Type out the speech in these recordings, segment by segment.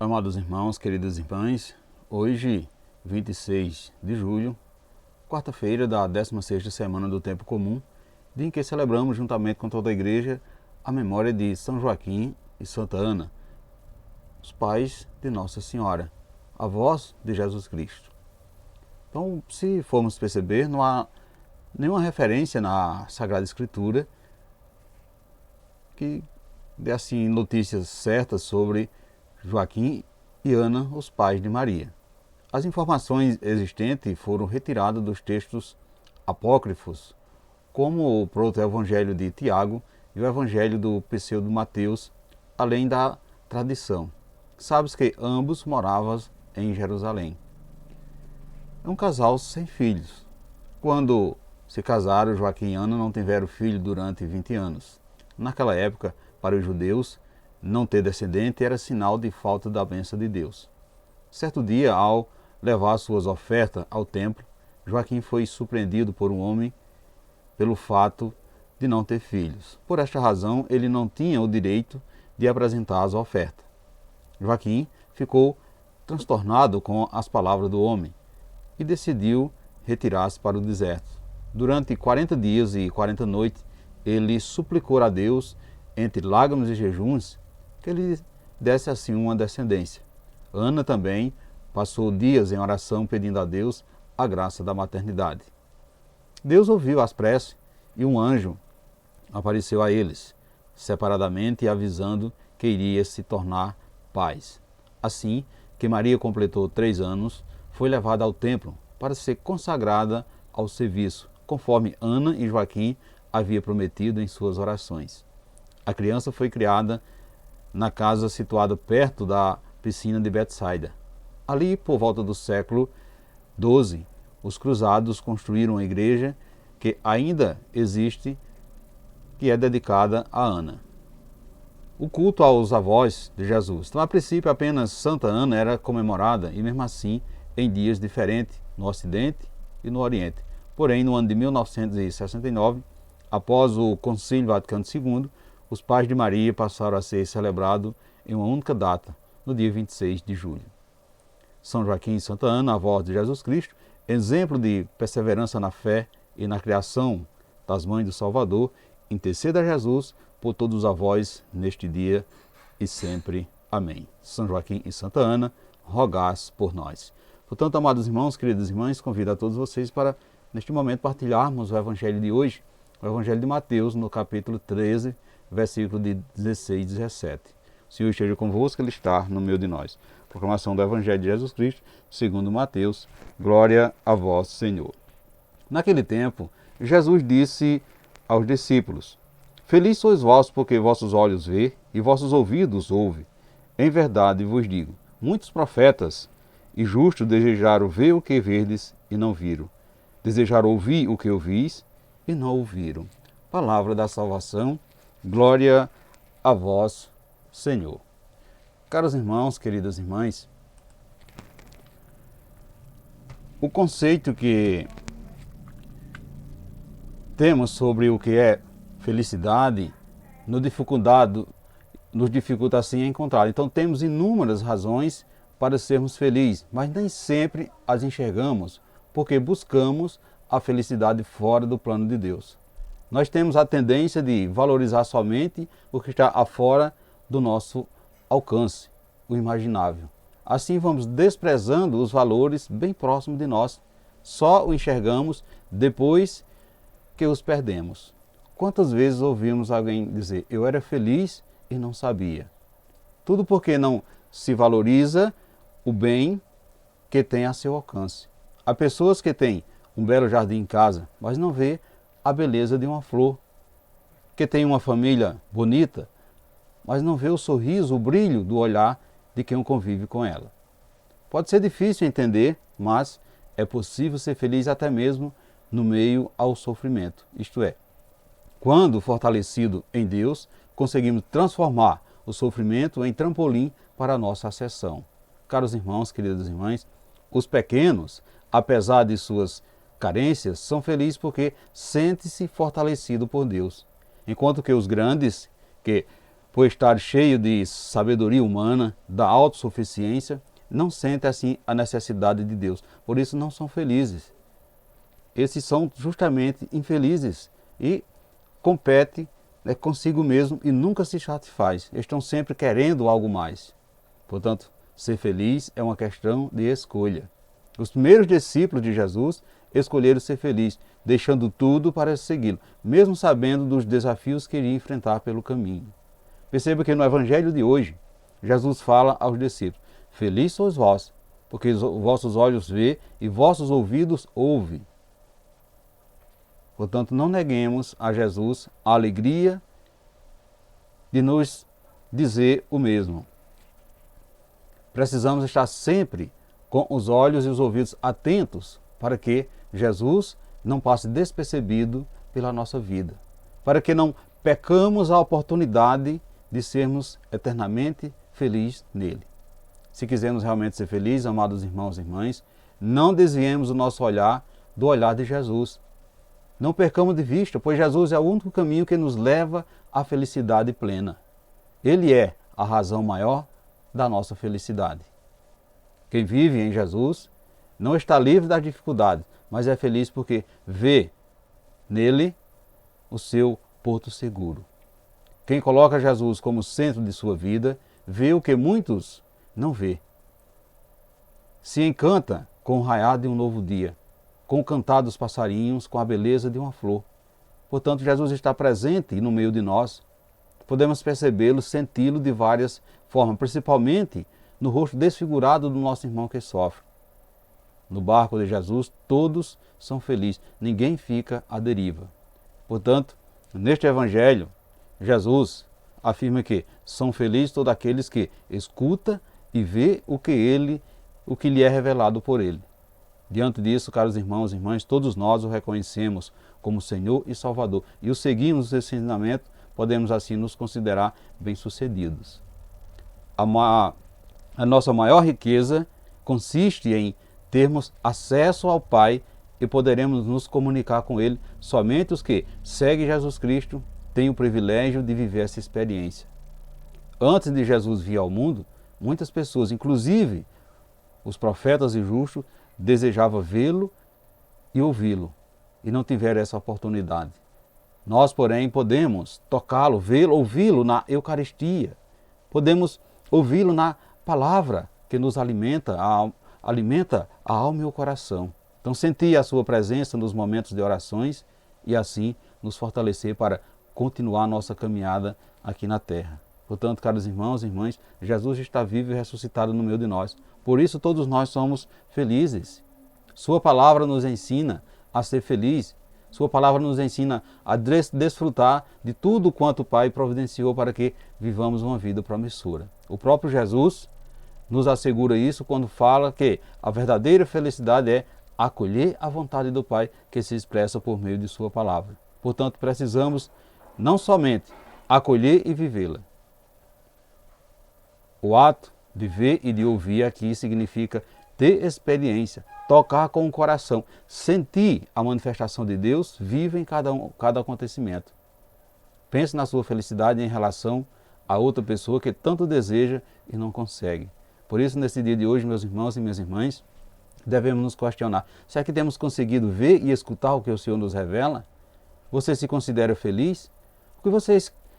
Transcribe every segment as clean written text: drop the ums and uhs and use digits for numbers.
Amados irmãos, queridas irmãs, hoje, 26 de julho, quarta-feira da 16ª semana do Tempo Comum, dia em que celebramos juntamente com toda a igreja a memória de São Joaquim e Santa Ana, os pais de Nossa Senhora, avós de Jesus Cristo. Então, se formos perceber, não há nenhuma referência na Sagrada Escritura que dê assim notícias certas sobre Joaquim e Ana, os pais de Maria. As informações existentes foram retiradas dos textos apócrifos, como o proto-evangelho de Tiago e o evangelho do pseudo Mateus, além da tradição. Sabes que ambos moravam em Jerusalém. É um casal sem filhos. Quando se casaram, Joaquim e Ana não tiveram filho durante 20 anos. Naquela época, para os judeus, não ter descendente era sinal de falta da bênção de Deus. Certo dia, ao levar suas ofertas ao templo, Joaquim foi surpreendido por um homem pelo fato de não ter filhos. Por esta razão, ele não tinha o direito de apresentar as ofertas. Joaquim ficou transtornado com as palavras do homem e decidiu retirar-se para o deserto. Durante 40 dias e 40 noites, ele suplicou a Deus, entre lágrimas e jejuns, que ele desse assim uma descendência. Ana também passou dias em oração pedindo a Deus a graça da maternidade. Deus ouviu as preces e um anjo apareceu a eles, separadamente e avisando que iria se tornar pais. Assim que Maria completou 3 anos, foi levada ao templo para ser consagrada ao serviço, conforme Ana e Joaquim havia prometido em suas orações. A criança foi criada na casa situada perto da piscina de Betsaida. Ali, por volta do século XII, os cruzados construíram uma igreja que ainda existe, que é dedicada a Ana. O culto aos avós de Jesus. Então, a princípio, apenas Santa Ana era comemorada, e mesmo assim, em dias diferentes, no Ocidente e no Oriente. Porém, no ano de 1969, após o Concílio Vaticano II, os pais de Maria passaram a ser celebrados em uma única data, no dia 26 de julho. São Joaquim e Santa Ana, avós de Jesus Cristo, exemplo de perseverança na fé e na criação das mães do Salvador, interceda a Jesus por todos os avós neste dia e sempre. Amém. São Joaquim e Santa Ana, rogais por nós. Portanto, amados irmãos, queridas irmãs, convido a todos vocês para, neste momento, partilharmos o Evangelho de hoje, o Evangelho de Mateus, no capítulo 13, versículo de 16 e 17. O Senhor esteja convosco, Ele está no meio de nós. Proclamação do Evangelho de Jesus Cristo, segundo Mateus. Glória a vós, Senhor. Naquele tempo, Jesus disse aos discípulos: Felizes sois vós, porque vossos olhos vê e vossos ouvidos ouvem. Em verdade vos digo, muitos profetas e justos desejaram ver o que verdes e não viram. Desejaram ouvir o que ouvis e não ouviram. Palavra da salvação. Glória a vós, Senhor. Caros irmãos, queridas irmãs, o conceito que temos sobre o que é felicidade nos dificulta assim a encontrar. Então temos inúmeras razões para sermos felizes, mas nem sempre as enxergamos, porque buscamos a felicidade fora do plano de Deus. Nós temos a tendência de valorizar somente o que está afora do nosso alcance, o imaginável. Assim vamos desprezando os valores bem próximos de nós. Só o enxergamos depois que os perdemos. Quantas vezes ouvimos alguém dizer, eu era feliz e não sabia? Tudo porque não se valoriza o bem que tem a seu alcance. Há pessoas que têm um belo jardim em casa, mas não vê a beleza de uma flor, que tem uma família bonita, mas não vê o sorriso, o brilho do olhar de quem convive com ela. Pode ser difícil entender, mas é possível ser feliz até mesmo no meio ao sofrimento. Isto é, quando fortalecido em Deus, conseguimos transformar o sofrimento em trampolim para a nossa ascensão. Caros irmãos, queridas irmãs, os pequenos, apesar de suas carências, são felizes porque sentem-se fortalecidos por Deus. Enquanto que os grandes, que por estar cheio de sabedoria humana, da autossuficiência, não sentem assim a necessidade de Deus. Por isso não são felizes. Esses são justamente infelizes e competem, né, consigo mesmo e nunca se satisfaz. Estão sempre querendo algo mais. Portanto, ser feliz é uma questão de escolha. Os primeiros discípulos de Jesus escolheram ser felizes, deixando tudo para segui-lo, mesmo sabendo dos desafios que iriam enfrentar pelo caminho. Perceba que no Evangelho de hoje, Jesus fala aos discípulos: felizes sois vós, porque os vossos olhos vê e vossos ouvidos ouvem. Portanto, não neguemos a Jesus a alegria de nos dizer o mesmo. Precisamos estar sempre com os olhos e os ouvidos atentos para que Jesus não passe despercebido pela nossa vida, para que não pecamos a oportunidade de sermos eternamente felizes nele. Se quisermos realmente ser felizes, amados irmãos e irmãs, não desviemos o nosso olhar do olhar de Jesus. Não percamos de vista, pois Jesus é o único caminho que nos leva à felicidade plena. Ele é a razão maior da nossa felicidade. Quem vive em Jesus não está livre das dificuldades, mas é feliz porque vê nele o seu porto seguro. Quem coloca Jesus como centro de sua vida, vê o que muitos não vê. Se encanta com o raiar de um novo dia, com o cantar dos passarinhos, com a beleza de uma flor. Portanto, Jesus está presente no meio de nós. Podemos percebê-lo, senti-lo de várias formas, principalmente no rosto desfigurado do nosso irmão que sofre. No barco de Jesus, todos são felizes, ninguém fica à deriva. Portanto, neste Evangelho, Jesus afirma que são felizes todos aqueles que escutam e vê o que lhe é revelado por ele. Diante disso, caros irmãos e irmãs, todos nós o reconhecemos como Senhor e Salvador e o seguimos esse ensinamento, podemos assim nos considerar bem-sucedidos. A nossa maior riqueza consiste em termos acesso ao Pai e poderemos nos comunicar com Ele. Somente os que seguem Jesus Cristo têm o privilégio de viver essa experiência. Antes de Jesus vir ao mundo, muitas pessoas, inclusive os profetas e justos, desejavam vê-lo e ouvi-lo e não tiveram essa oportunidade. Nós, porém, podemos tocá-lo, vê-lo, ouvi-lo na Eucaristia. Podemos ouvi-lo na palavra que nos alimenta a alma e o coração. Então, sentir a sua presença nos momentos de orações e assim nos fortalecer para continuar a nossa caminhada aqui na terra. Portanto, caros irmãos e irmãs, Jesus está vivo e ressuscitado no meio de nós. Por isso, todos nós somos felizes. Sua palavra nos ensina a ser feliz. Sua palavra nos ensina a desfrutar de tudo quanto o Pai providenciou para que vivamos uma vida promissora. O próprio Jesus nos assegura isso quando fala que a verdadeira felicidade é acolher a vontade do Pai que se expressa por meio de sua palavra. Portanto, precisamos não somente acolher e vivê-la. O ato de ver e de ouvir aqui significa ter experiência, tocar com o coração, sentir a manifestação de Deus viva em cada acontecimento. Pense na sua felicidade em relação a outra pessoa que tanto deseja e não consegue. Por isso, nesse dia de hoje, meus irmãos e minhas irmãs, devemos nos questionar: será que temos conseguido ver e escutar o que o Senhor nos revela? Você se considera feliz? O que você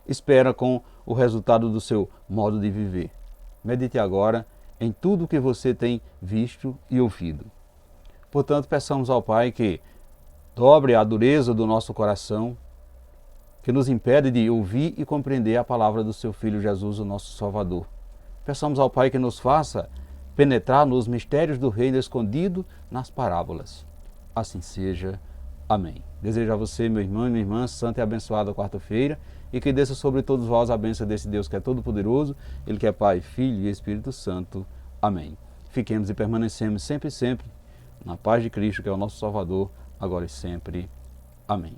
espera com o resultado do seu modo de viver? Medite agora em tudo o que você tem visto e ouvido. Portanto, peçamos ao Pai que dobre a dureza do nosso coração, que nos impede de ouvir e compreender a palavra do seu Filho Jesus, o nosso Salvador. Peçamos ao Pai que nos faça penetrar nos mistérios do reino escondido nas parábolas. Assim seja. Amém. Desejo a você, meu irmão e minha irmã, santa e abençoada quarta-feira, e que desça sobre todos vós a bênção desse Deus que é todo-poderoso, Ele que é Pai, Filho e Espírito Santo. Amém. Fiquemos e permanecemos sempre na paz de Cristo, que é o nosso Salvador, agora e sempre. Amém.